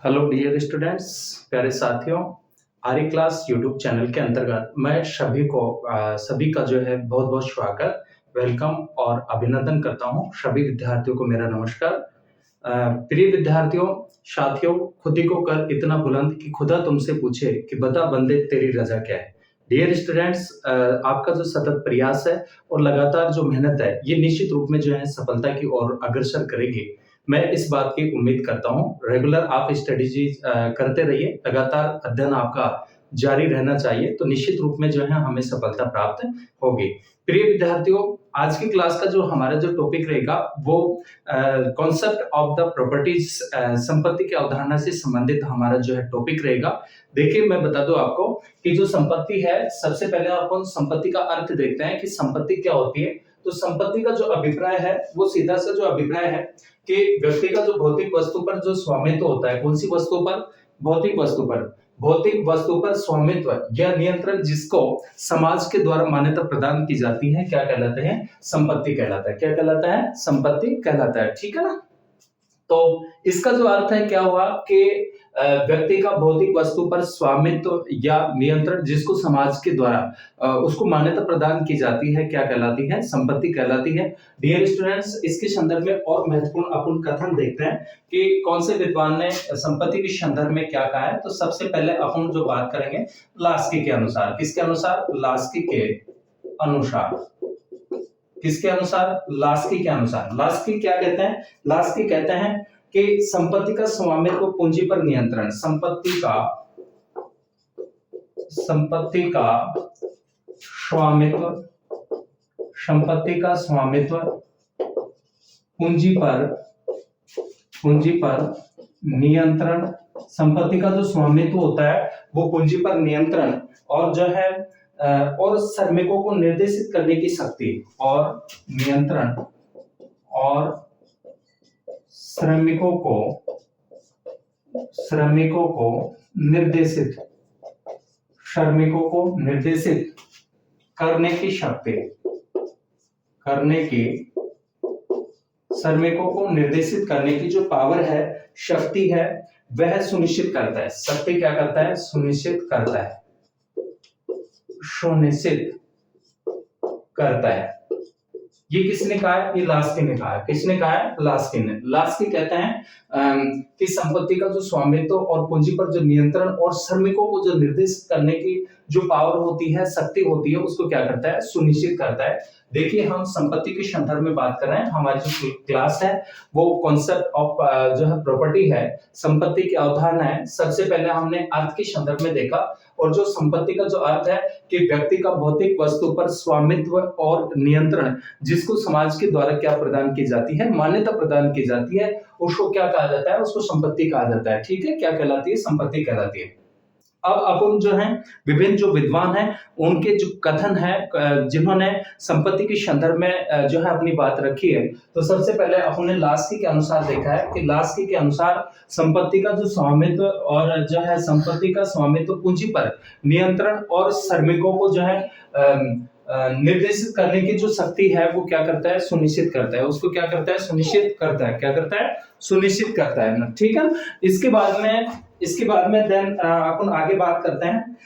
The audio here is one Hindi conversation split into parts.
हेलो डियर स्टूडेंट्स, प्यारे साथियों। आर्य क्लास यूट्यूब चैनल के अंतर्गत मैं सभी का जो है बहुत बहुत स्वागत, वेलकम और अभिनंदन करता हूं। सभी विद्यार्थियों को मेरा नमस्कार। प्रिय विद्यार्थियों, साथियों, खुदी को कर इतना बुलंद कि खुदा तुमसे पूछे कि बता बंदे तेरी रजा क्या है। डियर स्टूडेंट्स, आपका जो सतत प्रयास है और लगातार जो मेहनत है, ये निश्चित रूप में जो है सफलता की ओर अग्रसर करेगी। मैं इस बात की उम्मीद करता हूं। रेगुलर आप स्टडी करते रहिए, लगातार अध्ययन आपका जारी रहना चाहिए, तो निश्चित रूप में जो है हमें सफलता प्राप्त होगी। प्रिय विद्यार्थियों, आज की क्लास का जो हमारा जो टॉपिक रहेगा वो कॉन्सेप्ट ऑफ द प्रॉपर्टीज, संपत्ति की अवधारणा से संबंधित हमारा जो है टॉपिक रहेगा। देखिए, मैं बता दूं आपको कि जो संपत्ति है, सबसे पहले अपन संपत्ति का अर्थ देखते हैं कि संपत्ति क्या होती है। तो संपत्ति का जो अभिप्राय है वो सीधा सा जो अभिप्राय है कि व्यक्ति का जो भौतिक वस्तु पर जो स्वामित्व होता है। कौन सी वस्तु पर? भौतिक वस्तु पर स्वामित्व या नियंत्रण, जिसको समाज के द्वारा मान्यता प्रदान की जाती है, क्या कहलाते हैं? संपत्ति कहलाता है। क्या कहलाता है? संपत्ति कहलाता है। ठीक है ना। तो इसका जो अर्थ है क्या हुआ कि व्यक्ति का भौतिक वस्तु पर स्वामित्व या नियंत्रण, जिसको समाज के द्वारा उसको मान्यता प्रदान की जाती है, क्या कहलाती है? संपत्ति कहलाती है। डियर स्टूडेंट्स, इसके संदर्भ में और महत्वपूर्ण अपन कथन देखते हैं कि कौन से विद्वान ने संपत्ति के संदर्भ में क्या कहा है। तो सबसे पहले अपन जो बात करेंगे लास्की के अनुसार। किसके अनुसार? लास्की के अनुसार। किसके अनुसार? लास्की के अनुसार। लास्की क्या कहते हैं? लास्की कहते हैं कि संपत्ति का स्वामित्व, पूंजी पर नियंत्रण, संपत्ति का स्वामित्व पूंजी पर नियंत्रण। संपत्ति का जो स्वामित्व होता है वो पूंजी पर नियंत्रण और जो है और श्रमिकों को निर्देशित करने की शक्ति, और नियंत्रण और श्रमिकों को निर्देशित करने की शक्ति, श्रमिकों को निर्देशित करने की जो पावर है, शक्ति है, वह सुनिश्चित करता है। शक्ति क्या करता है? सुनिश्चित करता है। ये किसने कहा है? ये लास्की ने कहा है। किसने कहा है? लास्की ने। लास्की कहते हैं कि संपत्ति का जो स्वामित्व और पूंजी पर जो नियंत्रण और श्रमिकों को जो निर्देशित करने की जो पावर होती है, शक्ति होती है, उसको क्या करता है? सुनिश्चित करता है। देखिए, हम संपत्ति के संदर्भ में बात कर रहे हैं। हमारी जो क्लास है वो कॉन्सेप्ट ऑफ जो है प्रॉपर्टी है, संपत्ति की अवधारणा है। सबसे पहले हमने अर्थ के संदर्भ में देखा, और जो संपत्ति का जो अर्थ है कि व्यक्ति का भौतिक वस्तु पर स्वामित्व और नियंत्रण, जिसको समाज के द्वारा क्या प्रदान की जाती है? मान्यता प्रदान की जाती है, उसको क्या कहा जाता है? उसको संपत्ति कहा जाता है। ठीक है, क्या कहलाती है? संपत्ति कहलाती है। अब अपन जो है विभिन्न जो विद्वान हैं उनके जो कथन है, जिन्होंने संपत्ति के संदर्भ में जो है अपनी बात रखी है, तो सबसे पहले अपने लास्की के अनुसार देखा है कि लास्की के अनुसार संपत्ति का जो स्वामित्व और जो है संपत्ति का स्वामित्व पूंजी पर नियंत्रण और श्रमिकों को जो है निर्देशित करने की जो शक्ति है वो क्या करता है? सुनिश्चित करता है। उसको क्या करता है? सुनिश्चित करता है। क्या करता है? सुनिश्चित करता है। ठीक है। इसके बाद में अपन आगे बात करते हैं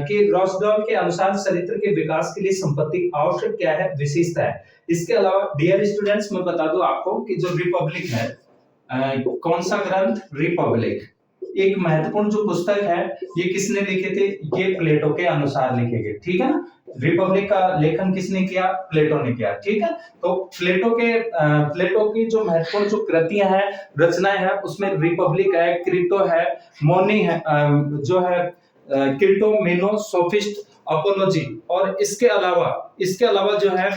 कि रॉसडॉल के अनुसार चरित्र के विकास के लिए संपत्ति आवश्यक क्या है? विशेषता है। इसके अलावा डियर स्टूडेंट्स, मैं बता दूं आपको कि जो रिपब्लिक है, कौन सा ग्रंथ? रिपब्लिक। एक महत्वपूर्ण जो पुस्तक है, ये किसने लिखे थे? ये प्लेटो के अनुसार लिखे गए। ठीक है ना। रिपब्लिक का लेखन किसने किया? प्लेटो ने किया। ठीक है। तो प्लेटो की जो महत्वपूर्ण जो कृतियां हैं, रचनाएं हैं, उसमें रिपब्लिक है, क्रिटो है, मोनी है, जो है क्रिटो, मेनो, सोफिस्ट, अपोलोजी, और इसके अलावा जो है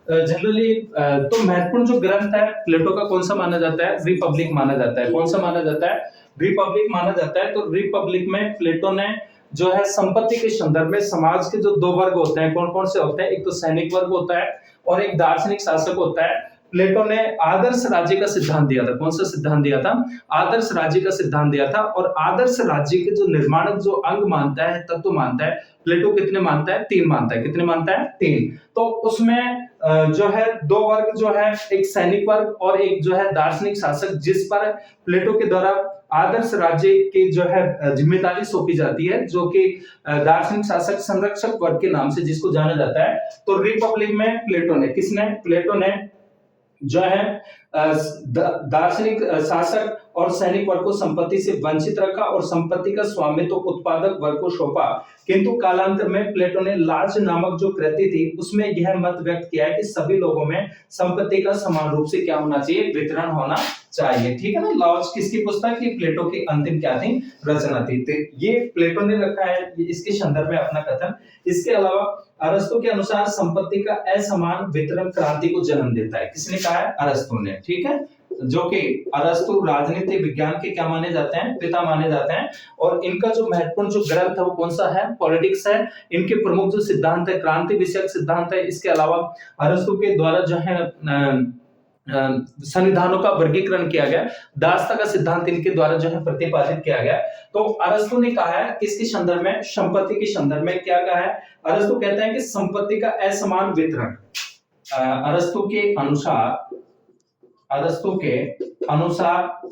जनरली तो महत्वपूर्ण जो ग्रंथ है प्लेटो का, कौन सा माना जाता है? रिपब्लिक माना जाता है। कौन सा माना जाता है? रिपब्लिक माना जाता है। तो रिपब्लिक में प्लेटो ने जो है संपत्ति के संदर्भ में समाज के जो दो वर्ग होते हैं, कौन कौन से होते हैं? एक तो सैनिक वर्ग होता है और एक दार्शनिक शासक होता है। प्लेटो ने आदर्श राज्य का सिद्धांत दिया था। कौन सा सिद्धांत दिया था? आदर्श राज्य का सिद्धांत दिया था। और आदर्श राज्य के जो निर्माणक जो अंग मानता है, तत्व मानता है, प्लेटो कितने मानता है? 3 मानता है। कितने मानता है? 3। तो उसमें जो है दो वर्ग जो है, एक सैनिक वर्ग और एक जो है दार्शनिक शासक, जिस पर प्लेटो के द्वारा आदर्श राज्य की जो है जिम्मेदारी सौंपी जाती है, जो कि दार्शनिक शासक संरक्षक वर्ग के नाम से जिसको जाना जाता है। तो रिपब्लिक में प्लेटो ने जो है दार्शनिक शासक और सैनिक वर्ग को संपत्ति से वंचित रखा और संपत्ति का स्वामित्व उत्पादक वर्ग को सौंपा। किंतु कालांतर में प्लेटो ने लाज नामक जो कृति थी उसमें यह मत व्यक्त किया है कि सभी लोगों में संपत्ति का समान रूप से क्या होना चाहिए, वितरण होना चाहिए। ठीक है ना। लॉज किसकी पुस्तक की, प्लेटो की अंतिम क्या थी, रचना थी। तो ये प्लेटो ने रखा है इसके संदर्भ में अपना कथन। इसके अलावा अरस्तु के अनुसार संपत्ति का असमान वितरण क्रांति को जन्म देता है। किसने कहा है, अरस्तु ने। ठीक है, जो कि अरस्तु राजनीति विज्ञान के क्या माने जाते हैं, पिता माने जाते हैं। और इनका जो महत्वपूर्ण जो ग्रंथ है वो कौन सा है, पॉलिटिक्स है। इनके प्रमुख जो सिद्धांत है क्रांति विषयक सिद्धांत है। इसके अलावा अरस्तु के द्वारा जो है संविधानों का वर्गीकरण किया गया, दासता का सिद्धांत इनके द्वारा जो है प्रतिपादित किया गया। तो अरस्तु ने कहा है किसके संदर्भ में, संपत्ति के संदर्भ में। क्या कहा है, अरस्तु कहता है कि संपत्ति का असमान वितरण, अरस्तु के अनुसार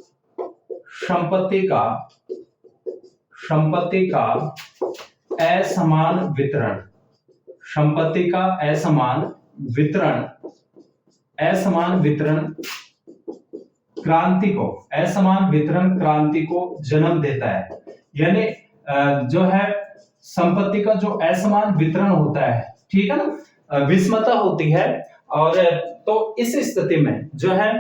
संपत्ति का असमान वितरण, संपत्ति का असमान वितरण क्रांति को जन्म देता है। यानी जो है संपत्ति का जो असमान वितरण होता है, ठीक है ना, विषमता होती है। और तो इस स्थिति में जो है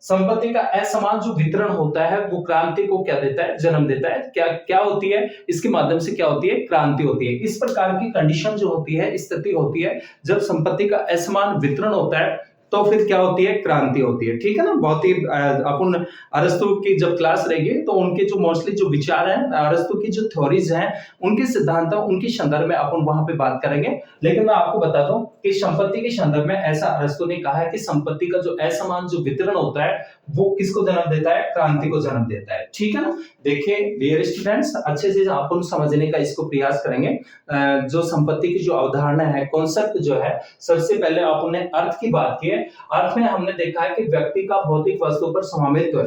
संपत्ति का असमान जो वितरण होता है वो क्रांति को क्या देता है, जन्म देता है। क्या होती है, इसके माध्यम से क्या होती है, क्रांति होती है। इस प्रकार की कंडीशन जो होती है, स्थिति होती है, जब संपत्ति का असमान वितरण होता है तो फिर क्या होती है, क्रांति होती है। ठीक है ना। बहुत ही अपन अरस्तु की जब क्लास रहेगी तो उनके जो मोस्टली जो विचार हैं, अरस्तु की जो थ्योरीज हैं, उनके सिद्धांत उनके संदर्भ में अपन वहां पे बात करेंगे। लेकिन मैं आपको बता दूं कि संपत्ति के संदर्भ में ऐसा अरस्तु ने कहा है कि संपत्ति का जो असमान जो वितरण होता है वो किसको जन्म देता है, क्रांति को जन्म देता है। ठीक है ना। देखिए डियर स्टूडेंट्स, अच्छे से अपन समझने का इसको प्रयास करेंगे। जो संपत्ति की जो अवधारणा है, कॉन्सेप्ट जो है, सबसे पहले आपने अर्थ की बात की है। अर्थ में हमने देखा है कि व्यक्ति का भौतिक वस्तु पर स्वामित्व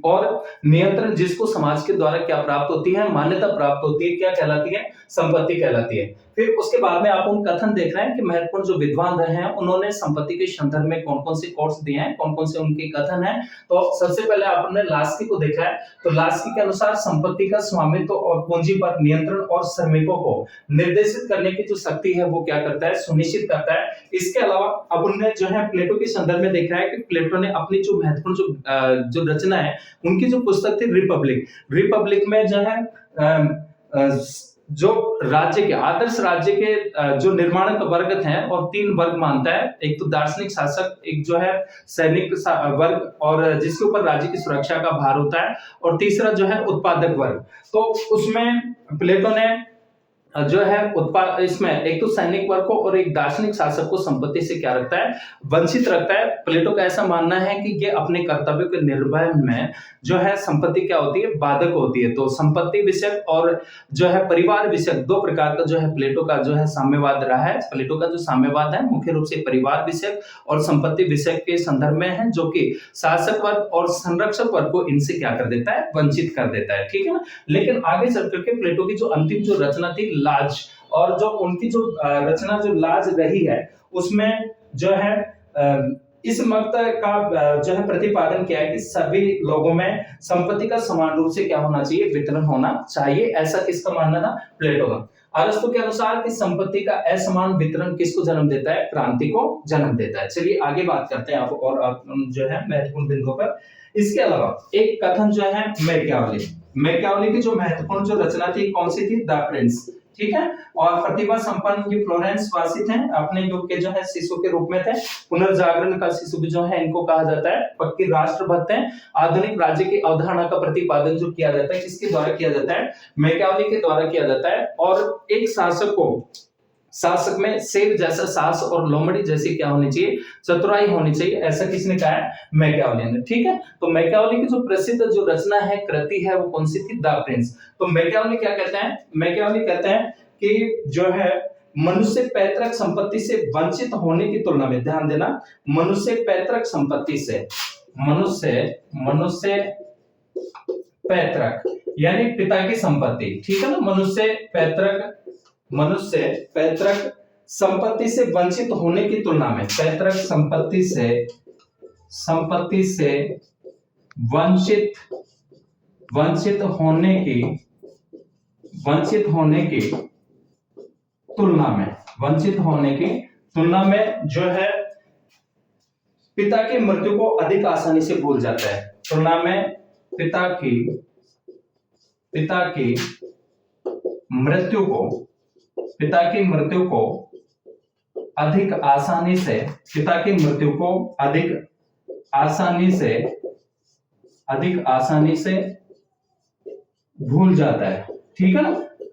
और नियंत्रण जिसको समाज के द्वारा क्या प्राप्त होती है, मान्यता प्राप्त होती है, क्या कहलाती है, संपत्ति कहलाती है। फिर उसके बाद में आप उन कथन देख रहे हैं कि महत्वपूर्ण जो विद्वान रहे हैं उन्होंने संपत्ति के संदर्भ में कौन कौन से कोट्स दिए हैं, कौन कौन से उनके कथन हैं। तो सबसे पहले आपने लास्की को देखा है। तो लास्की के अनुसार संपत्ति का स्वामित्व और पूंजी पर नियंत्रण और श्रमिकों को निर्देशित करने की जो शक्ति है वो क्या करता है, सुनिश्चित करता है। इसके अलावा अब उन्होंने जो है प्लेटो के संदर्भ में देखा है कि प्लेटो ने अपनी जो महत्वपूर्ण जो रचना है, उनकी जो पुस्तक थी रिपब्लिक में जो है जो राज्य के आदर्श राज्य के जो निर्माणक वर्ग हैं और 3 वर्ग मानता है। एक तो दार्शनिक शासक, एक जो है सैनिक वर्ग और जिसके ऊपर राज्य की सुरक्षा का भार होता है, और तीसरा जो है उत्पादक वर्ग। तो उसमें प्लेटो ने जो है इसमें एक तो सैनिक वर्ग को और एक दार्शनिक शासक को संपत्ति से क्या रखता है, वंचित रखता है। प्लेटो का ऐसा मानना है कि ये अपने कर्तव्य के निर्वहन में जो है संपत्ति क्या होती है, बाधक होती है। तो संपत्ति विषयक और जो है परिवार विषयक 2 प्रकार का जो है प्लेटो का जो है साम्यवाद रहा है। प्लेटो का जो साम्यवाद है मुख्य रूप से परिवार विषयक और संपत्ति विषयक के संदर्भ में है, जो कि शासक वर्ग और संरक्षक वर्ग को इनसे क्या कर देता है, वंचित कर देता है। ठीक है ना। लेकिन आगे चल करके प्लेटो की जो अंतिम जो रचना थी लाज, और जो उनकी जो रचना जो लाज रही है उसमें जो है इस मत का जो है प्रतिपादन किया है कि सभी लोगों में संपत्ति का समान रूप से क्या होना चाहिए, वितरण होना चाहिए। ऐसा किसका मानना था, प्लेटो का। अरस्तु के अनुसार कि संपत्ति का असमान वितरण किसको जन्म देता है, क्रांति को जन्म देता है। चलिए आगे बात करते हैं आप और आप जो है महत्वपूर्ण बिंदुओं पर। इसके अलावा एक कथन जो है मैकियावेली की जो महत्वपूर्ण जो रचना थी कौन सी थी, द प्रिंस। ठीक है। और प्रतिभा संपन्न ये फ्लोरेंस वासी थे, अपने युग के जो है शिशु के रूप में थे। पुनर्जागरण का शिशु भी जो है इनको कहा जाता है। पक्के राष्ट्रभक्त हैं। आधुनिक राज्य की अवधारणा का प्रतिपादन जो किया जाता है किसके द्वारा किया जाता है, मैकियावेली के द्वारा किया जाता है। और एक शासक में शेर जैसा साहस और लोमड़ी जैसी क्या होनी चाहिए, चतुराई होनी चाहिए। ऐसा किसने कहा है, मैकियावेली ने। ठीक है। तो मैकियावेली की जो प्रसिद्ध जो रचना है, कृति है, वो कौन सी थी, द प्रिंस। तो मैकियावेली क्या कहते हैं, मैकियावेली कहते हैं कि जो है मनुष्य पैतृक संपत्ति से वंचित होने की तुलना में, ध्यान देना, मनुष्य पैतृक संपत्ति से मनुष्य पैतृक यानी पिता की संपत्ति, ठीक है ना। मनुष्य पैतृक संपत्ति से वंचित होने की तुलना में, पैतृक संपत्ति से वंचित होने की तुलना में जो है पिता की मृत्यु को अधिक आसानी से भूल जाता है। तुलना में पिता की मृत्यु को अधिक आसानी से भूल जाता है, ठीक है ना।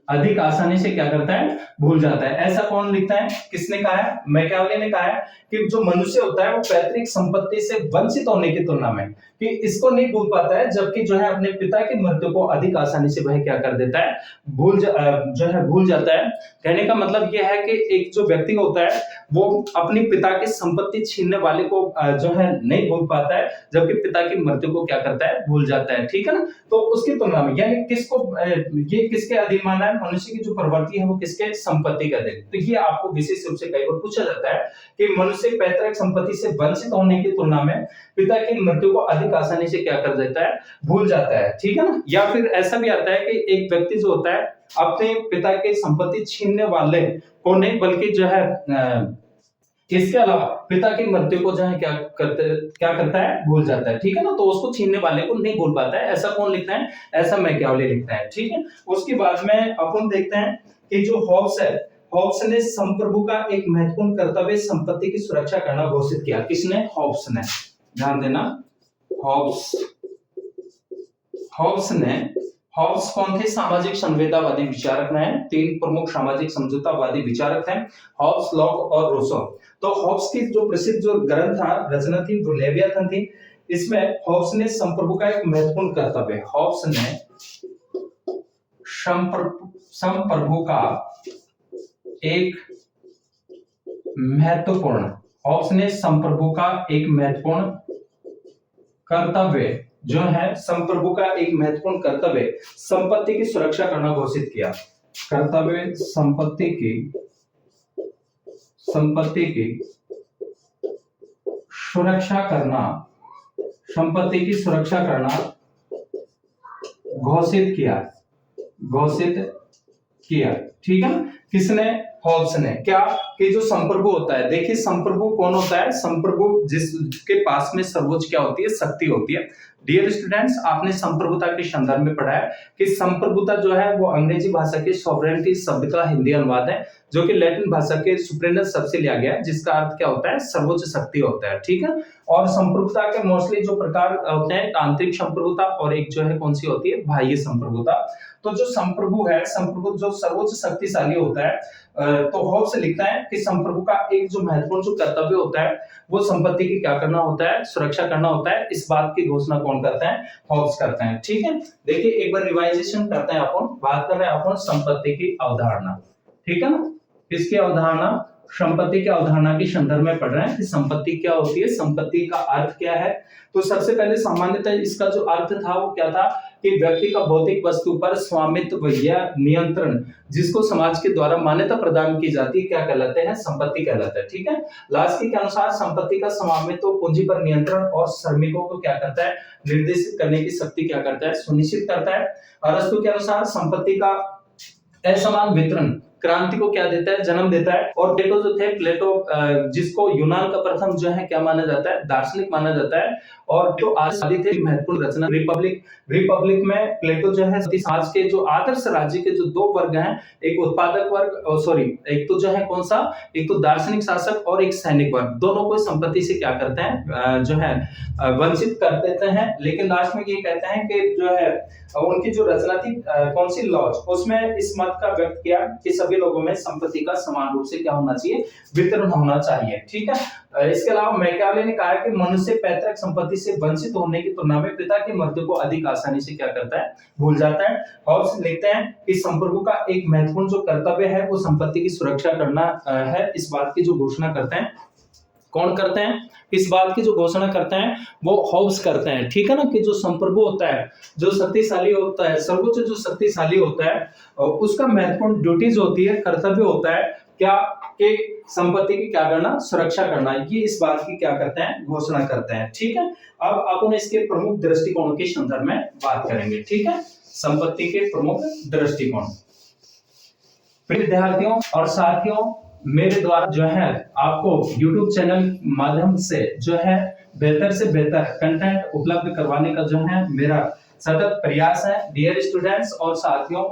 अधिक आसानी से क्या करता है, भूल जाता है। ऐसा कौन लिखता है, किसने कहा है, मैकियावेली ने कहा है कि जो मनुष्य होता है वो पैतृक संपत्ति से वंचित होने की तुलना में कि इसको नहीं भूल पाता है, जबकि जो है अपने पिता की मृत्यु को अधिक आसानी से वह क्या कर देता है, भूल जाता है। कहने का मतलब यह है कि एक जो व्यक्ति होता है वो अपनी पिता की संपत्ति छीनने वाले को जो है नहीं भूल पाता है, जबकि पिता की मृत्यु को क्या करता है, भूल जाता है, ठीक है ना। तो उसकी तुलना में यानी ये किसके अधीन माना है, मनुष्य की जो प्रवृत्ति है वो किसके, संपत्ति के अधीन। तो ये आपको विशेष रूप से कई बार पूछा जाता है कि मनुष्य पैतृक संपत्ति से वंचित होने की तुलना में पिता की मृत्यु को अधिक आसानी से क्या कर देता है, भूल जाता है, ठीक है ना। या फिर ऐसा भी आता है कि एक व्यक्ति जो होता है अपने पिता की संपत्ति छीनने वाले को नहीं, बल्कि जो है इसके अलावा पिता की मृत्यु को जो है क्या करता है, भूल जाता है, ठीक है ना। तो उसको छीनने वाले को नहीं भूल पाता है। ऐसा कौन लिखता है, ऐसा मैकियावेली लिखता है, ठीक है। उसके बाद में अपन देखते हैं कि जो हॉब्स ने संप्रभु का एक महत्वपूर्ण कर्तव्य संपत्ति की सुरक्षा करना घोषित किया। किसने, हॉब्स ने। ध्यान देना, हॉब्स कौन थे, सामाजिक संवेदनावादी विचारक हैं। 3 प्रमुख सामाजिक समझौतावादी विचारक हैं, हॉब्स, लॉक और रूसो। तो हॉब्स की जो प्रसिद्ध जो ग्रंथ था, रचना थी, वो लेवियाथन थी। इसमें हॉब्स ने संप्रभु का एक महत्वपूर्ण कर्तव्य, हॉब्स ने संप्रभु का एक महत्वपूर्ण कर्तव्य जो है, संप्रभु का एक महत्वपूर्ण कर्तव्य संपत्ति की सुरक्षा करना घोषित किया। कर्तव्य संपत्ति की सुरक्षा करना घोषित किया, ठीक है। किसने, हॉब्स ने। क्या कि जो संप्रभु होता है, देखिए संप्रभु कौन होता है, संप्रभु जिसके पास में सर्वोच्च क्या होती है, शक्ति होती है। डियर स्टूडेंट्स, आपने संप्रभुता के संदर्भ में पढ़ा है कि संप्रभुता जो है वो अंग्रेजी भाषा के सॉवरेनिटी शब्द का हिंदी अनुवाद है, जो कि लैटिन भाषा के सुप्रेनस शब्द से लिया गया है, जिसका अर्थ क्या होता है, सर्वोच्च शक्ति होता है, ठीक है। और संप्रभुता के मोस्टली जो प्रकार होते हैं, आंतरिक संप्रभुता और एक जो है कौन सी होती है, बाह्य संप्रभुता। तो जो संप्रभु है, संप्रभु जो सर्वोच्च शक्तिशाली होता है, तो हॉब्स लिखता है कि संप्रभु का एक जो महत्वपूर्ण जो कर्तव्य होता है वो संपत्ति की क्या करना होता है, सुरक्षा करना होता है। इस बात की घोषणा कौन करता है, हॉब्स करते हैं, ठीक है। देखिए एक बार रिवाइजेशन करते हैं, अपन बात कर रहे हैं अपन संपत्ति की अवधारणा, ठीक है ना। किसकी अवधारणा, संपत्ति की अवधारणा के संदर्भ में पढ़ रहे हैं कि संपत्ति क्या होती है, संपत्ति का अर्थ क्या है। तो सबसे पहले सामान्यतः इसका जो अर्थ था वो क्या था कि व्यक्ति का भौतिक वस्तु पर स्वामित्व या नियंत्रण, जिसको समाज के द्वारा मान्यता प्रदान की जाती है, क्या कहलाते हैं, संपत्ति कहलाता है, ठीक है। लास्की के अनुसार संपत्ति का स्वामित्व पूंजी पर नियंत्रण और श्रमिकों को क्या करता है, निर्देशित करने की शक्ति क्या करता है, सुनिश्चित करता है। अरस्तु के अनुसार संपत्ति का असमान वितरण क्रांति को क्या देता है, जन्म देता है। और प्लेटो जो थे, प्लेटो जिसको यूनान का प्रथम जो है क्या माना जाता है, दार्शनिक माना जाता है। और जो आदि थे महत्वपूर्ण रचना रिपब्लिक में प्लेटो जो है समाज के जो आदर्श राज्य के जो 2 वर्ग हैं, एक उत्पादक वर्ग, एक तो जो है कौन सा, एक तो दार्शनिक शासक और एक सैनिक वर्ग, दोनों को संपत्ति से क्या करते हैं, जो है वंचित कर देते हैं। लेकिन लास्ट में ये कहते हैं कि जो है उनकी जो रचना थी कौन सी, लॉज, उसमें इस मत का व्यक्त किया कि सभी लोगों में संपत्ति का समान रूप से क्या होना चाहिए, वितरण होना चाहिए, ठीक है। इसके अलावा मैकियावेली ने कहा कि मनुष्य पैतृक संपत्ति से वंचित होने की तुलना में पिता की मृत्यु को अधिक आसानी से क्या करता है, भूल जाता है। हॉब्स लिखते हैं कि संप्रभु का एक महत्वपूर्ण जो कर्तव्य है वो संपत्ति की सुरक्षा करना है, इस बात की जो घोषणा करते हैं। कौन करते हैं? इस बात की जो घोषणा करते हैं वो हॉब्स करते हैं, ठीक है ना, कि जो संप्रभु होता है, जो शक्तिशाली होता है, सर्वोच्च जो शक्तिशाली होता है, उसका महत्वपूर्ण ड्यूटीज होती है, कर्तव्य होता है क्या, कि संपत्ति की क्या करना, सुरक्षा करना। ये इस बात की क्या करते हैं, घोषणा करते हैं, ठीक है। अब अपन इसके प्रमुख दृष्टिकोणों के संदर्भ में बात करेंगे, ठीक है, संपत्ति के प्रमुख दृष्टिकोण। विद्यार्थियों और साथियों, मेरे द्वारा जो है आपको YouTube चैनल माध्यम से जो है बेहतर से बेहतर कंटेंट उपलब्ध करवाने का जो है मेरा सतत प्रयास है। डियर स्टूडेंट्स और साथियों,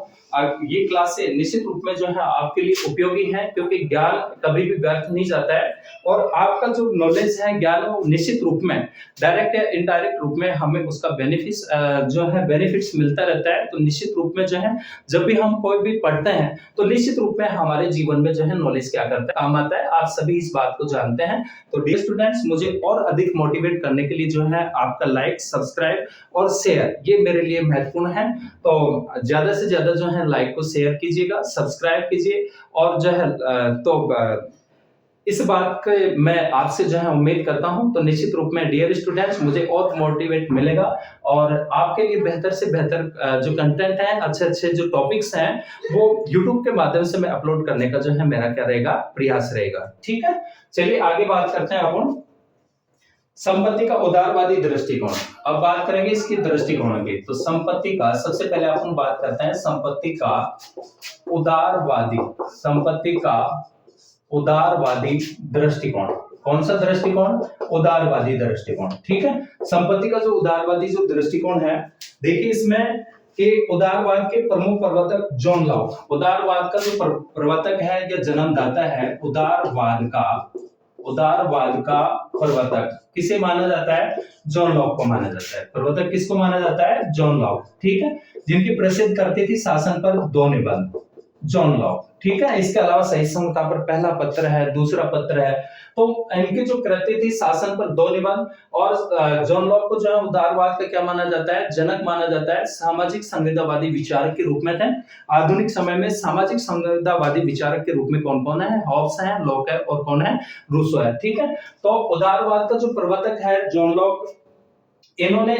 ये क्लासें निश्चित रूप में जो है आपके लिए उपयोगी है, क्योंकि ज्ञान कभी भी व्यर्थ नहीं जाता है, और आपका जो नॉलेज है, ज्ञान, वो निश्चित रूप में डायरेक्ट या इनडायरेक्ट रूप में हमें उसका बेनिफिट्स मिलता रहता है। तो निश्चित रूप में जो है जब भी हम कोई भी पढ़ते हैं तो निश्चित रूप में हमारे जीवन में जो है नॉलेज क्या करता है, काम आता है। आप सभी इस बात को जानते हैं। तो डियर स्टूडेंट्स, मुझे और अधिक मोटिवेट करने के लिए जो है आपका लाइक, सब्सक्राइब और शेयर, ये मेरे लिए महत्वपूर्ण है। तो ज्यादा से ज्यादा जो है लाइक को शेयर कीजिएगा, सब्सक्राइब कीजिए, और जो है इस बात के मैं आपसे जो है उम्मीद करता हूं। तो निश्चित रूप में डियर स्टूडेंट्स, मुझे और मोटिवेट मिलेगा, और आपके लिए बेहतर से बेहतर जो कंटेंट है, अच्छे अच्छे जो टॉपिक्स हैं, वो YouTube के माध्यम से मैं अपलोड करने का जो है मेरा क्या रहेगा, प्रयास रहेगा, ठीक है। चलिए आगे बात करते हैं अपन संपत्ति का उदारवादी दृष्टिकोण। अब बात करेंगे इसकी दृष्टिकोण की। तो संपत्ति का सबसे पहले अपन बात करते हैं संपत्ति का उदारवादी दृष्टिकोण। कौन सा दृष्टिकोण? उदारवादी दृष्टिकोण, ठीक है। संपत्ति का जो उदारवादी जो दृष्टिकोण है, देखिए इसमें कि उदारवाद के प्रमुख प्रवर्तक जॉन लॉक, उदारवाद का जो प्रवर्तक है या जन्मदाता है, उदारवाद का प्रवर्तक किसे माना जाता है? जॉन लॉक को माना जाता है। प्रवर्तक किसको माना जाता है? जॉन लॉक, ठीक है, जिनकी प्रसिद्ध करती थी शासन पर 2 निबंध, जॉन लॉक, ठीक है। इसके अलावा सही समता पर पहला पत्र है, दूसरा पत्र है। तो इनकी जो कृति थी शासन पर 2 निबंध, और जॉन लॉक को जो है उदारवाद का क्या माना जाता है? जनक माना जाता है। सामाजिक संवेदनावादी विचारक के रूप में थे। आधुनिक समय में सामाजिक संवेदनावादी विचारक के रूप में कौन कौन है? हॉब्स है, लॉक है, और कौन है? रूसो है, ठीक है। तो उदारवाद का जो प्रवर्तक है जॉन लॉक, इन्होंने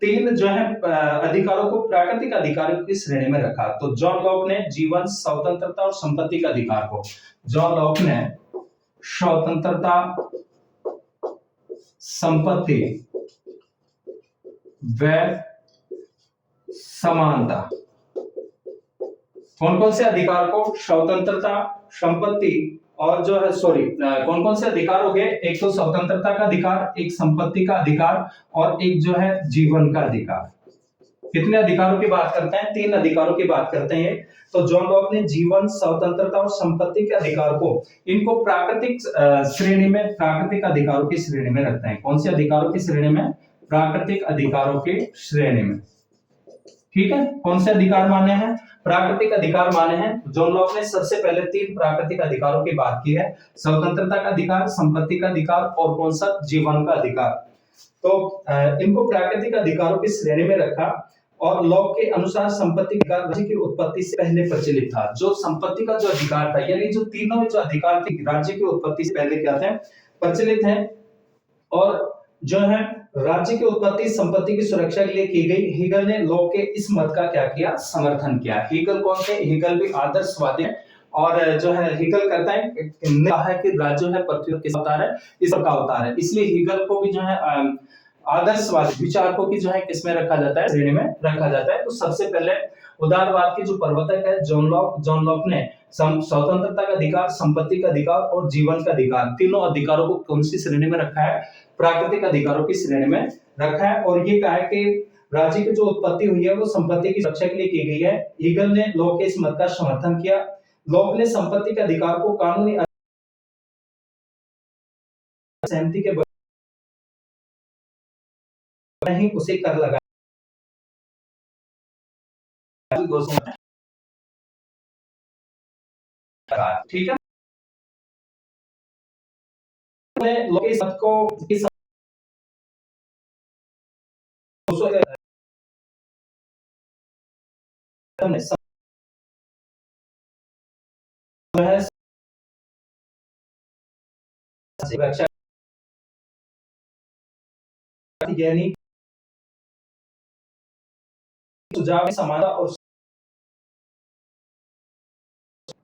3 जो है अधिकारों को प्राकृतिक अधिकारों की श्रेणी में रखा। तो जॉन लॉक ने जीवन, स्वतंत्रता और संपत्ति के अधिकार को, जॉन लॉक ने स्वतंत्रता, संपत्ति व समानता, कौन कौन से अधिकार को? स्वतंत्रता, संपत्ति और जो है कौन कौन से अधिकार हो गए? एक तो स्वतंत्रता का अधिकार, एक संपत्ति का अधिकार, और एक जो है जीवन का अधिकार। कितने अधिकारों की बात करते हैं? 3 अधिकारों की बात करते हैं। तो जॉन लॉक ने जीवन, स्वतंत्रता और संपत्ति के अधिकार को, इनको प्राकृतिक श्रेणी में, प्राकृतिक अधिकारों की श्रेणी में रखते हैं। कौन से अधिकारों की श्रेणी में? प्राकृतिक अधिकारों की श्रेणी में, ठीक है। कौन से अधिकार माने हैं? प्राकृतिक अधिकार माने हैं। जॉन लॉक ने सबसे पहले 3 प्राकृतिक अधिकारों की बात की है, स्वतंत्रता का अधिकार, संपत्ति का अधिकार, और कौन सा? जीवन का अधिकार। तो इनको प्राकृतिक अधिकारों की श्रेणी में रखा, और लॉक के अनुसार संपत्ति का राज्य की उत्पत्ति से पहले प्रचलित था। जो संपत्ति का जो अधिकार था, यानी जो तीनों जो अधिकार थे राज्य की उत्पत्ति से पहले क्या थे? प्रचलित हैं। और जो है राज्य की उत्पत्ति संपत्ति की सुरक्षा के लिए की गई। हीगल ने लॉक के इस मत का क्या किया? समर्थन किया। हीगल कौन थे? हीगल भी आदर्शवादी है, और जो है हीगल कहता है कि राज्य है पृथ्वी पर किसका अवतार है? ईश्वर का अवतार है। इसलिए हीगल को भी जो है आदर्शवादी विचारकों की जो है किसमें रखा जाता है? श्रेणी में रखा जाता है। तो सबसे पहले उदारवाद के जो प्रवर्तक है जॉन लॉक ने स्वतंत्रता का अधिकार, संपत्ति का अधिकार और जीवन का अधिकार, तीनों अधिकारों को कौन सी श्रेणी में रखा है? प्राकृतिक अधिकारों की श्रेणी में रखा है। और ये कहा है कि राज्य की जो उत्पत्ति हुई है वो संपत्ति की रक्षा के लिए की गई है। हीगल ने लॉक के इस मत का समर्थन किया। लॉक ने संपत्ति के अधिकार को कानूनी सहमति के नहीं उसे कर लगा, ठीक है। लॉक के इस मत को रक्षा यह नहीं सुझाव समानता और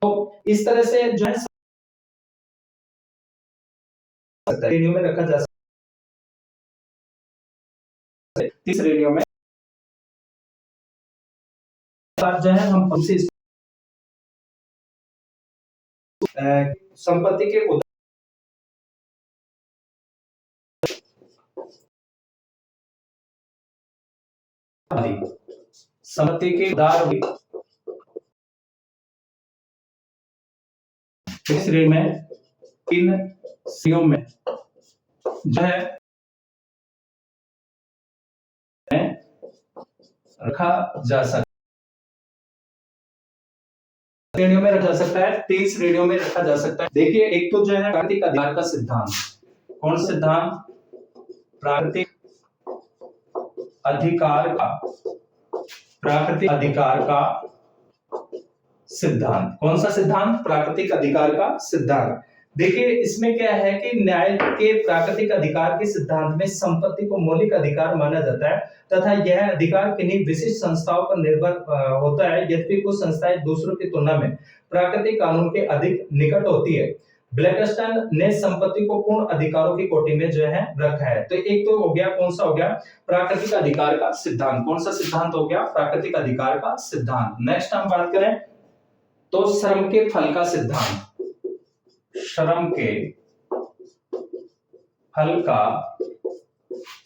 तो इस तरह से जो है श्रेणियों में रखा जा सकता है। 30 श्रेणियों में जो है हम उनसे संपत्ति के संपत्ति के उदार श्रेणी में इन श्रेणियों में जो है रखा जा सकता है, श्रेणियों में रखा जा सकता है, 3 श्रेणियों में रखा जा सकता है। देखिए एक तो जो है प्राकृतिक अधिकार का सिद्धांत। कौन सिद्धांत? प्राकृतिक अधिकार का, प्राकृतिक अधिकार का सिद्धांत। कौन सा सिद्धांत? प्राकृतिक अधिकार का सिद्धांत। देखिए इसमें क्या है कि न्याय के प्राकृतिक अधिकार के सिद्धांत में संपत्ति को मौलिक अधिकार माना जाता है तथा यह अधिकार किन्हीं विशिष्ट संस्थाओं पर निर्भर होता है, यद्यपि कुछ संस्थाएं दूसरों की तुलना में प्राकृतिक कानून के अधिक निकट होती है। ब्लैकस्टन ने संपत्ति को पूर्ण अधिकारों की कोटि में जो है रखा है। तो एक तो हो गया, कौन सा हो गया? प्राकृतिक अधिकार का सिद्धांत। कौन सा सिद्धांत हो गया? प्राकृतिक अधिकार का सिद्धांत। नेक्स्ट हम बात करें तो श्रम के फल का सिद्धांत। श्रम के फल का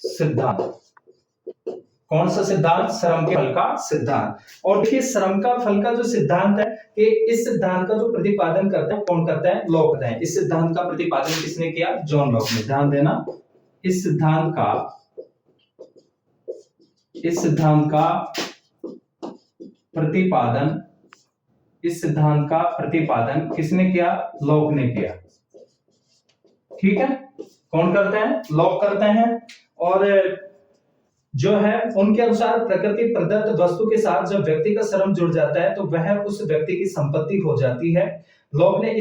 सिद्धांत। कौन सा सिद्धांत? श्रम के फल का सिद्धांत। और देखिए श्रम का फल का जो सिद्धांत है कि इस सिद्धांत का जो प्रतिपादन करता है कौन करता है? लॉक करता है। इस सिद्धांत का प्रतिपादन किसने किया? जॉन लॉक ने। ध्यान देना, इस सिद्धांत का प्रतिपादन, इस सिद्धांत का प्रतिपादन किसने किया? लॉक ने किया। ठीक है, कौन करते हैं? लॉक करते हैं। और जो है उनके अनुसार प्रकृति प्रदत्त वस्तु के साथ जब व्यक्ति का श्रम जुड़ जाता है तो वह उस व्यक्ति की संपत्ति हो जाती है। लॉक ने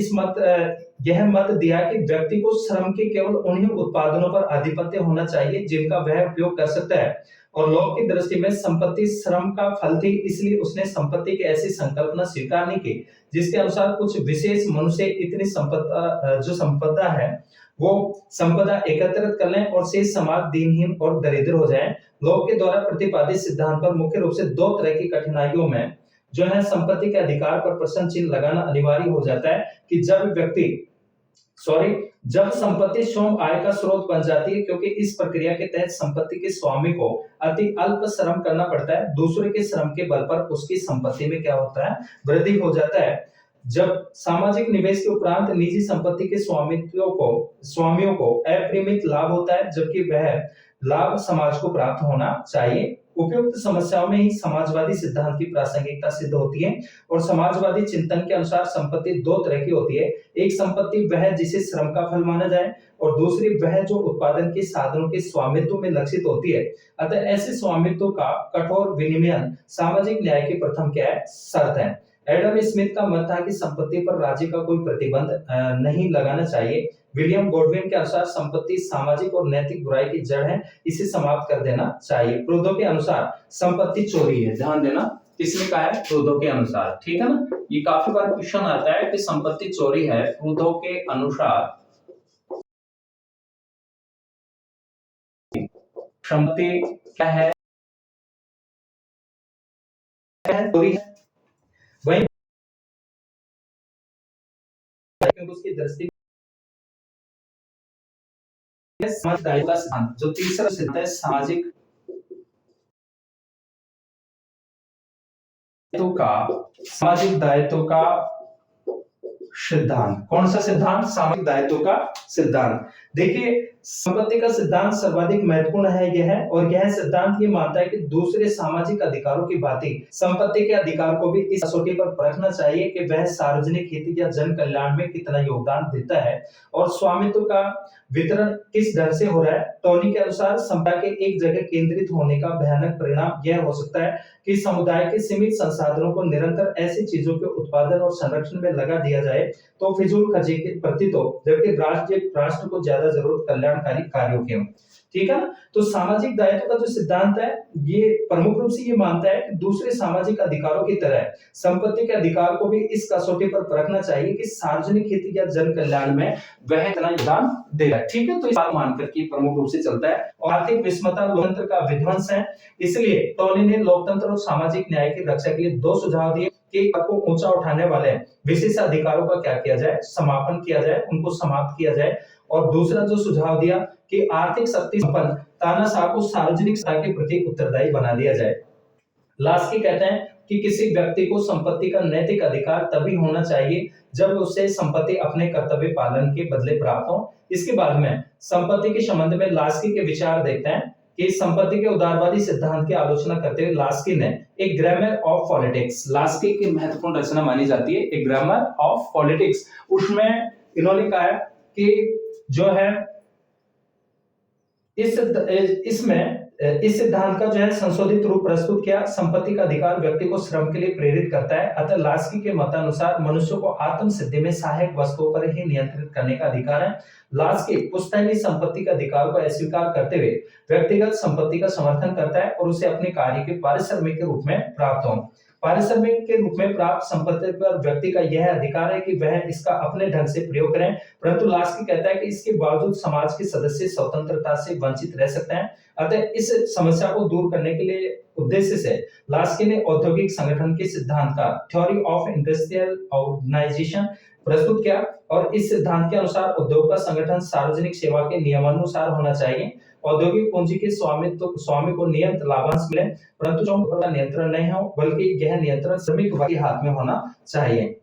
यह मत दिया कि व्यक्ति को श्रम के केवल उन्हीं उत्पादनों पर आधिपत्य होना चाहिए जिनका वह उपयोग कर सकता है। और लॉक की दृष्टि में संपत्ति श्रम का फल थी, इसलिए उसने संपत्ति की ऐसी संकल्पना स्वीकार नहीं की जिसके अनुसार कुछ विशेष मनुष्य इतनी संपदा है वो संपदा एकत्रित कर लें और शेष समाज दीनहीन और दरिद्र हो जाए। लॉक के द्वारा प्रतिपादित सिद्धांत पर मुख्य रूप से 2 तरह की कठिनाइयों में जो है संपत्ति के अधिकार पर प्रश्न चिन्ह लगाना अनिवार्य हो जाता है कि जब संपत्ति स्वयं आय का स्रोत बन जाती है, क्योंकि इस प्रक्रिया के तहत संपत्ति के स्वामी को अति अल्प श्रम करना पड़ता है, दूसरे के श्रम के बल पर उसकी संपत्ति में क्या होता है? वृद्धि हो जाता है। जब सामाजिक निवेश के उपरांत निजी संपत्ति के स्वामियों को अपरिमित लाभ होता है, जबकि वह लाभ समाज को प्राप्त होना चाहिए। उपयुक्त समस्याओं में ही समाजवादी सिद्धांत की प्रासंगिकता सिद्ध होती है। और समाजवादी चिंतन के अनुसार संपत्ति 2 तरह की होती है। एक संपत्ति वह जिसे श्रम का फल माना जाए और दूसरी वह जो उत्पादन के साधनों के स्वामित्व में लक्षित होती है। अतः ऐसे स्वामित्व का कठोर विनियमन सामाजिक न्याय की प्रथम क्या है? शर्त है। एडम स्मिथ का मत था कि संपत्ति पर राज्य का कोई प्रतिबंध नहीं लगाना चाहिए। विलियम गॉडविन के अनुसार संपत्ति सामाजिक और नैतिक बुराई की जड़ है, इसे समाप्त कर देना चाहिए। प्रूदो के अनुसार संपत्ति चोरी है। ध्यान देना, किसने कहा है? प्रूदो के अनुसार। ठीक है ना, ये काफी बार क्वेश्चन आता है कि संपत्ति चोरी है। प्रूदो के अनुसार संपत्ति क्या है? चोरी है। वही उसकी दृष्टि समाज दायित्व का सिद्धांत। जो तीसरा सिद्धांत है सामाजिक दायित्व का सिद्धांत। कौन सा सिद्धांत? सामाजिक दायित्व का सिद्धांत। देखिए संपत्ति का सिद्धांत सर्वाधिक महत्वपूर्ण है यह सिद्धांत ये मानता है कि दूसरे सामाजिक अधिकारों की भांति संपत्ति के अधिकार को भी इस कसौटी पर परखना चाहिए कि वह सार्वजनिक हित या जन कल्याण में कितना योगदान देता है और स्वामित्व का वितरण किस ढंग से हो रहा है। टोनी के अनुसार संपदा के एक जगह केंद्रित होने का भयानक परिणाम यह हो सकता है कि समुदाय के सीमित संसाधनों को निरंतर ऐसी चीजों के उत्पादन और संरक्षण में लगा दिया जाए तो फिजूल खर्ची के प्रतीत हो, जबकि राष्ट्र को ज्यादा जरूरत कल्याणकारी कार्यों की हो। ठीक है ना। तो सामाजिक दायित्व का जो सिद्धांत है ये प्रमुख रूप से ये मानता है कि दूसरे सामाजिक अधिकारों की तरह संपत्ति के अधिकार को भी इस कसौटी पर परखना चाहिए कि सार्वजनिक हित या जन कल्याण में वह इतना योगदान दे रहा है। ठीक है, तो इस बात मानकर के प्रमुख रूप से चलता है। और आर्थिक विषमता लोकतंत्र का विध्वंस है, इसलिए टोनी ने लोकतंत्र और सामाजिक न्याय की रक्षा के लिए 2 सुझाव दिए कि को ऊंचा उठाने वाले विशेष अधिकारों का क्या किया जाए, समापन किया जाए, उनको समाप्त किया जाए। और दूसरा जो सुझाव दिया कि आर्थिक शक्ति संपन्न तानाशाह को सार्वजनिक सत्ता के प्रति उत्तरदायी बना दिया जाए। लास्की कहते हैं कि किसी व्यक्ति को संपत्ति का नैतिक अधिकार तभी होना चाहिए जब उसे संपत्ति अपने कर्तव्य पालन के बदले प्राप्त हो। इसके बाद में संपत्ति के संबंध में लास्की के विचार देखते हैं कि संपत्ति के उदारवादी सिद्धांत की आलोचना करते हुए लास्की ने एक ग्रामर ऑफ पॉलिटिक्स, लास्की की महत्वपूर्ण रचना मानी जाती है एक ग्रामर ऑफ पॉलिटिक्स, उसमें इन्होंने कहा है कि जो है इसमें इस सिद्धांत का जो है संशोधित रूप प्रस्तुत किया। संपत्ति का अधिकार व्यक्ति को श्रम के लिए प्रेरित करता है, अतः लास्की के मतानुसार मनुष्य को आत्म सिद्धि में सहायक वस्तुओं पर ही नियंत्रित करने का अधिकार है। लास्की पुश्तैनी संपत्ति के अधिकार को अस्वीकार करते हुए व्यक्तिगत संपत्ति का समर्थन करता है और उसे अपने कार्य के पारिश्रमिक के रूप में प्राप्त हो। पारिश्रमिक के रूप में प्राप्त संपत्ति पर व्यक्ति का यह अधिकार है कि वह इसका अपने ढंग से प्रयोग करें, परंतु लास्की कहता है कि इसके बावजूद समाज के सदस्य स्वतंत्रता से वंचित रह सकते हैं। अतः इस समस्या को दूर करने के लिए उद्देश्य से लास्की ने औद्योगिक संगठन के सिद्धांत का थ्योरी ऑफ इंडस्ट्रियल ऑर्गेनाइजेशन प्रस्तुत किया और इस सिद्धांत के अनुसार उद्योग का संगठन सार्वजनिक सेवा के नियमानुसार होना चाहिए। औद्योगिक पूंजी के स्वामी को नियत लाभांश मिले, परंतु जो का नियंत्रण नहीं हो, बल्कि यह नियंत्रण श्रमिक वर्ग के हाथ में होना चाहिए।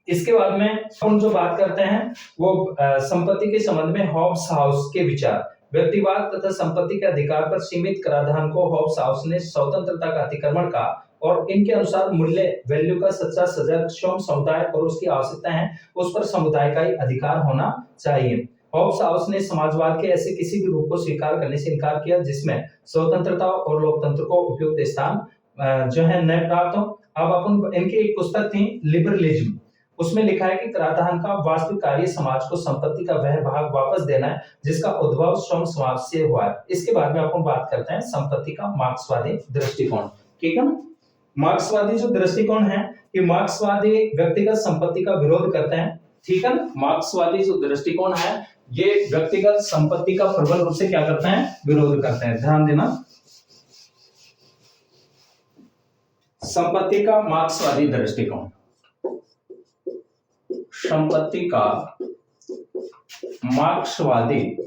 इसके बाद में हम जो बात करते हैं वो संपत्ति के संबंध में हॉब्स हाउस के विचार। व्यक्तिवाद तथा संपत्ति के अधिकार पर सीमित कराधान को हॉब्स हाउस ने स्वतंत्रता का अतिक्रमण का और इनके अनुसार मूल्य वैल्यू का सच्चा सजग स्वयं समुदाय और उसकी आवश्यकता है उस पर समुदाय का ही अधिकार होना चाहिए। हॉब्स हाउस ने समाजवाद के ऐसे किसी भी रूप को स्वीकार करने से इनकार किया जिसमें स्वतंत्रता और लोकतंत्र को उपयुक्त स्थान जो है न प्राप्त हो। अब अपन इनकी एक पुस्तक थी लिबरलिज्म, उसमें लिखा है कि कराधान का वास्तविक कार्य समाज को संपत्ति का वह भाग वापस देना है जिसका उद्भव श्रम समाज से हुआ है। इसके बाद में अपन बात करते हैं संपत्ति का मार्क्सवादी दृष्टिकोण। ठीक है ना, मार्क्सवादी जो दृष्टिकोण है कि मार्क्सवादी व्यक्तिगत संपत्ति का विरोध करते हैं। ठीक है ना, मार्क्सवादी जो दृष्टिकोण है ये व्यक्तिगत संपत्ति का प्रबल रूप से क्या करते हैं, विरोध करते हैं। ध्यान देना, संपत्ति का मार्क्सवादी दृष्टिकोण, संपत्ति का मार्क्सवादी,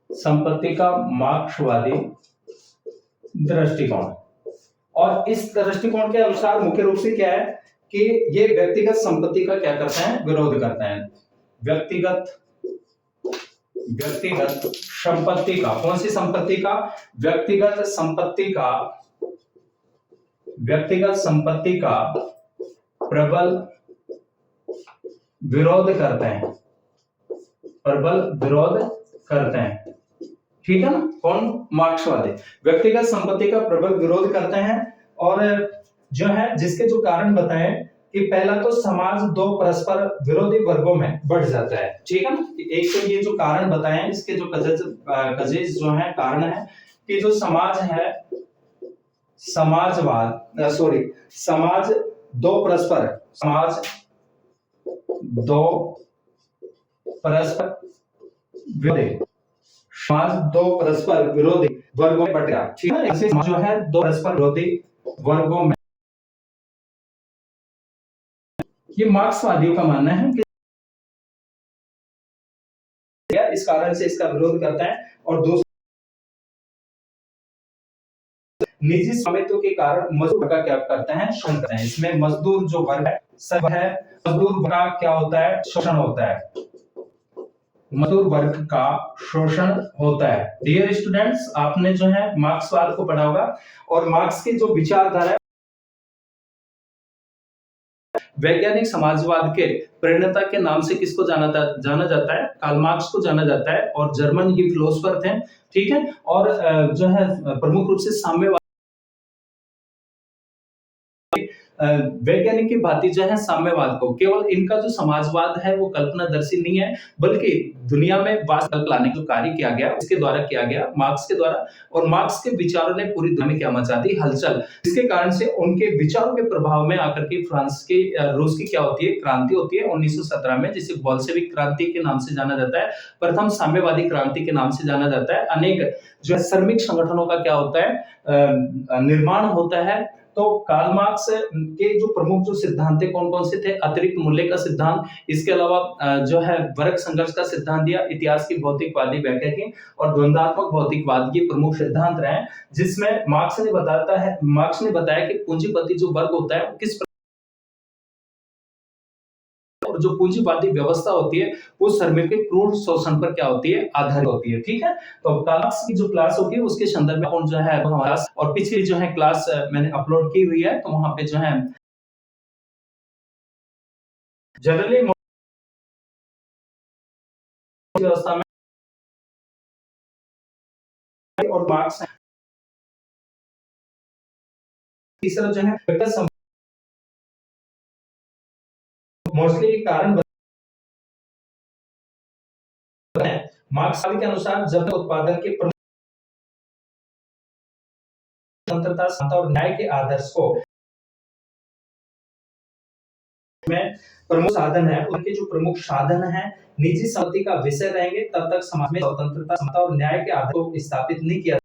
संपत्ति का मार्क्सवादी दृष्टिकोण। और इस दृष्टिकोण के अनुसार मुख्य रूप से क्या है कि ये व्यक्तिगत संपत्ति का क्या करते हैं, विरोध करते हैं। व्यक्तिगत संपत्ति का, कौन सी संपत्ति का, व्यक्तिगत संपत्ति का प्रबल विरोध करते हैं, प्रबल विरोध करते हैं। ठीक है ना, कौन, मार्क्सवादी व्यक्तिगत संपत्ति का प्रबल विरोध करते हैं। और जो है जिसके जो कारण बताए कि पहला तो समाज दो परस्पर विरोधी वर्गों में बढ़ जाता है। ठीक है ना, एक तो ये जो कारण बताए हैं इसके जो कजेज जो है कारण है कि जो समाज है समाज दो परस्पर विरोधी वर्गों में बट गया। ठीक है, ऐसे जो है दो परस्पर विरोधी वर्गों में, ये मार्क्सवादियों का मानना है कि इस कारण से इसका विरोध करता है। और दूसरा निजी स्वामित्व के कारण मजदूर का क्या करते हैं, शोषण करते हैं। इसमें मजदूर जो वर्ग है सब है, मजदूर वर्ग का क्या होता है, शोषण होता है, मजदूर वर्ग का शोषण होता है। डियर स्टूडेंट्स, आपने जो है मार्क्सवाद को पढ़ा होगा और मार्क्स की जो विचारधारा है वैज्ञानिक समाजवाद के प्रणेता के नाम से किसको जाना जाता है, कार्ल मार्क्स को जाना जाता है और जर्मन ये फिलोसोफर थे। ठीक है, और जो है प्रमुख रूप से साम्यवाद वैज्ञानिक की भांति जो है साम्यवाद को, केवल इनका जो समाजवाद है वो कल्पनादर्शी नहीं है, बल्कि दुनिया में वास्तव लाने का कार्य किया गया, उसके द्वारा किया गया, मार्क्स के द्वारा। और मार्क्स के विचारों ने पूरी दुनिया में क्या मचा दी, हलचल। इसके कारण से उनके विचारों के प्रभाव में आकर के फ्रांस की रूस की क्या होती है, क्रांति होती है 1917 में, जिसे बोल्शेविक क्रांति के नाम से जाना जाता है, प्रथम साम्यवादी क्रांति के नाम से जाना जाता है। अनेक जो है श्रमिक संगठनों का क्या होता है, निर्माण होता है। तो कार्ल मार्क्स के जो प्रमुख जो सिद्धांत थे कौन-कौन से थे, अतिरिक्त मूल्य का सिद्धांत, इसके अलावा जो है वर्ग संघर्ष का सिद्धांत दिया, इतिहास की भौतिकवादी व्याख्या की, और द्वंद्वात्मक भौतिकवाद के प्रमुख सिद्धांत रहे, जिसमें मार्क्स ने बताया कि पूंजीपति जो वर्ग होता है किस, और जो पूंजीवादी व्यवस्था होती है वो श्रमिक के क्रूर शोषण पर क्या होती है, आधारित होती है। ठीक है, तो क्लास की जो क्लास होगी उसके संदर्भ में जो है हमारा, और पिछली जो है क्लास मैंने अपलोड की हुई है, तो वहां पे जो है जनरली व्यवस्था में और मार्क्स तीसरा जो है मोस्टली कारण मार्क्स के अनुसार जब उत्पादन के स्वतंत्रता, समता और न्याय के आदर्श को में प्रमुख साधन है, उनके जो प्रमुख साधन है निजी संपत्ति का विषय रहेंगे, तब तक समाज में स्वतंत्रता, समता और न्याय के आदर्श को स्थापित नहीं किया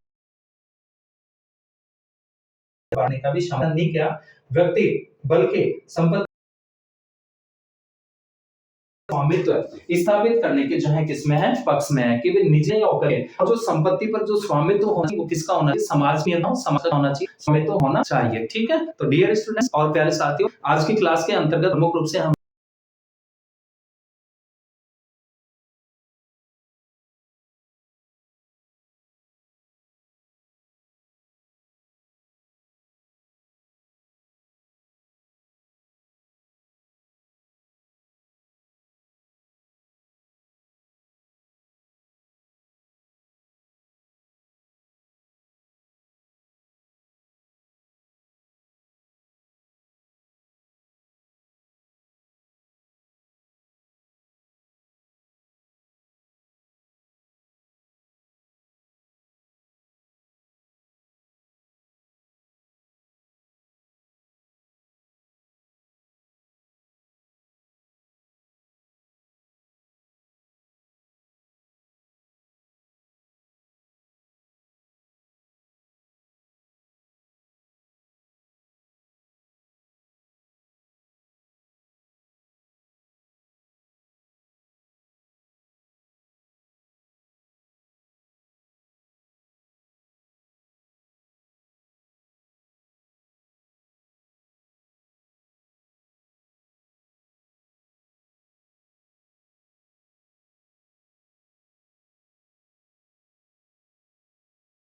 का भी समाधान नहीं किया व्यक्ति, बल्कि संपत्ति स्वामित्व स्थापित करने के जो है किसमें है, पक्ष में है, कि वे निजी होकर और जो संपत्ति पर जो स्वामित्व होना चाहिए वो किसका होना चाहिए, समाज में ना, समाज का होना चाहिए, स्वामित्व होना चाहिए। ठीक है, तो डियर स्टूडेंट्स और प्यारे साथियों, आज की क्लास के अंतर्गत प्रमुख रूप से हम